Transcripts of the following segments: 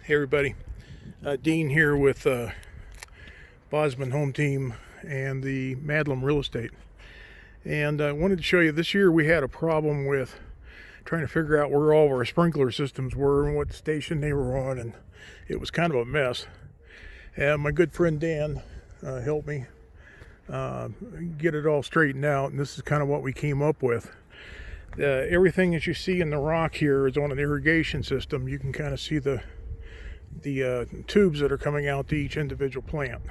Hey everybody, Dean here with Bosman Home Team and the Madlam Real Estate. And I wanted to show you, this year we had a problem with trying to figure out where all of our sprinkler systems were and what station they were on, and it was kind of a mess. And my good friend Dan helped me get it all straightened out, and this is kind of what we came up with. Everything that you see in the rock here is on an irrigation system. You can kind of see the tubes that are coming out to each individual plant.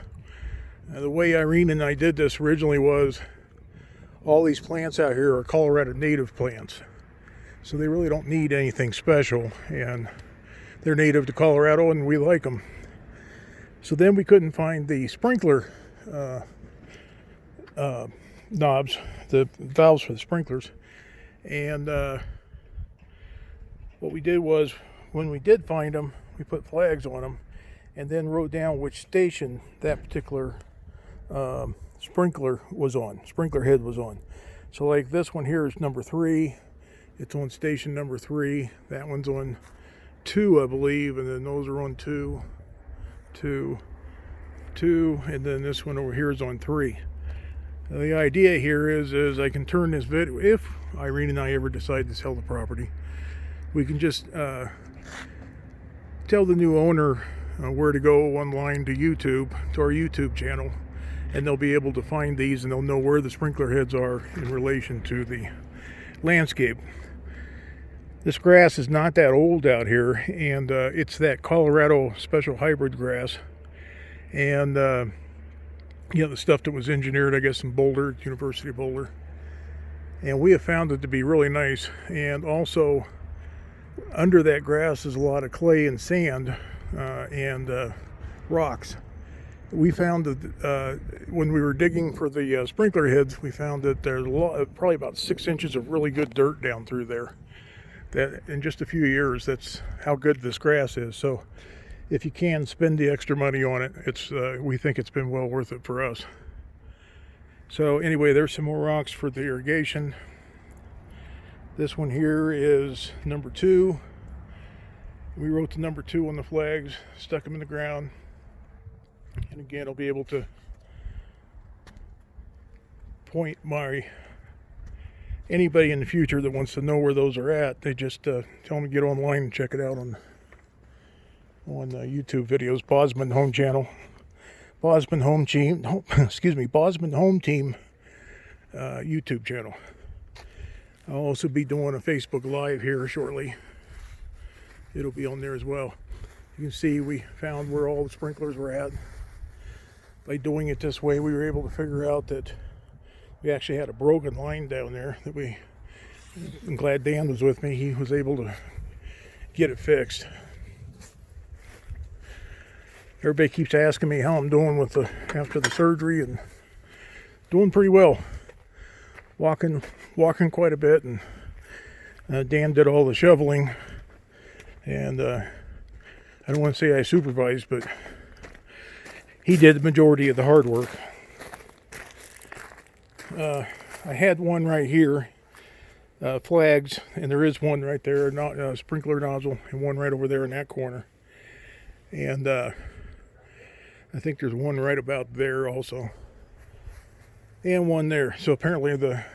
The way Irene and I did this originally was, all these plants out here are Colorado native plants, so they really don't need anything special, and they're native to Colorado and we like them. So then we couldn't find the sprinkler knobs, the valves for the sprinklers, and what we did was, when we did find them, we put flags on them and then wrote down which station that particular sprinkler head was on. So like this one here is number 3. It's on station number 3. That one's on 2, I believe, and then those are on 2, 2, 2, and then this one over here is on 3. Now, the idea here is I can turn this video, if Irene and I ever decide to sell the property, we can just tell the new owner where to go online to YouTube, to our YouTube channel, and they'll be able to find these, and they'll know where the sprinkler heads are in relation to the landscape. This grass is not that old out here, and it's that Colorado special hybrid grass, and the stuff that was engineered, I guess, in Boulder, University of Boulder. And we have found it to be really nice. And also, under that grass is a lot of clay and sand and rocks. We found that when we were digging for the sprinkler heads, we found that there's probably about 6 inches of really good dirt down through there. That in just a few years, that's how good this grass is. So if you can spend the extra money on it, we think it's been well worth it for us. So anyway, there's some more rocks for the irrigation. This one here is number 2. We wrote the number 2 on the flags, stuck them in the ground. And again, I'll be able to point anybody in the future that wants to know where those are at, they just tell them to get online and check it out on YouTube videos, Bosman Home Channel, Bosman Home Team, Bosman Home Team YouTube channel. I'll also be doing a Facebook Live here shortly. It'll be on there as well. You can see we found where all the sprinklers were at. By doing it this way, we were able to figure out that we actually had a broken line down there that I'm glad Dan was with me. He was able to get it fixed. Everybody keeps asking me how I'm doing after the surgery, and doing pretty well. Walking quite a bit, and Dan did all the shoveling, and I don't want to say I supervised, but he did the majority of the hard work. I had one right here, flags, and there is one right there, sprinkler nozzle, and one right over there in that corner. And I think there's one right about there also, and one there. So apparently the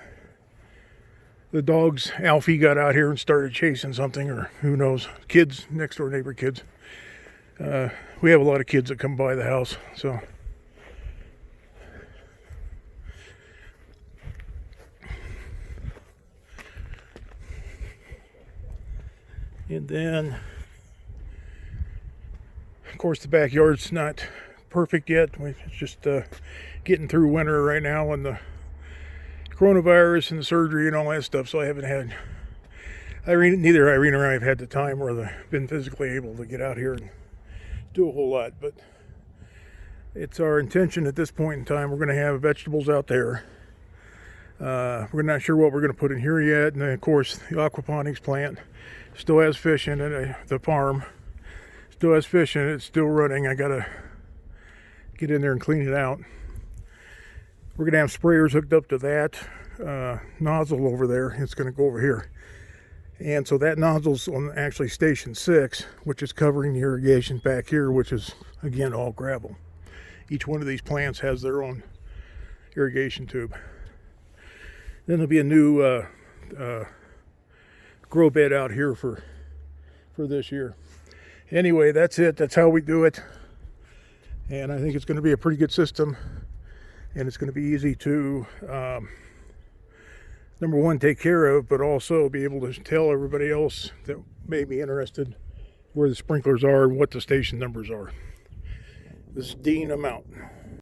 dogs, Alfie, got out here and started chasing something, or who knows, kids, next door neighbor kids. We have a lot of kids that come by the house, so. And then, of course, the backyard's not perfect yet. It's just getting through winter right now, and the coronavirus and the surgery and all that stuff. So I haven't had neither Irene or I have had the time or been physically able to get out here and do a whole lot. But it's our intention at this point in time. We're going to have vegetables out there. We're not sure what we're going to put in here yet. And then, of course, the aquaponics plant still has fish in it. The farm still has fish in it. It's still running. I got to get in there and clean it out. We're going to have sprayers hooked up to that nozzle over there. It's going to go over here. And so that nozzle's on actually station 6, which is covering the irrigation back here, which is, again, all gravel. Each one of these plants has their own irrigation tube. Then there'll be a new grow bed out here for this year. Anyway, that's it. That's how we do it. And I think it's going to be a pretty good system. And it's going to be easy to, number one, take care of, but also be able to tell everybody else that may be interested where the sprinklers are and what the station numbers are. This is Dean, I'm out.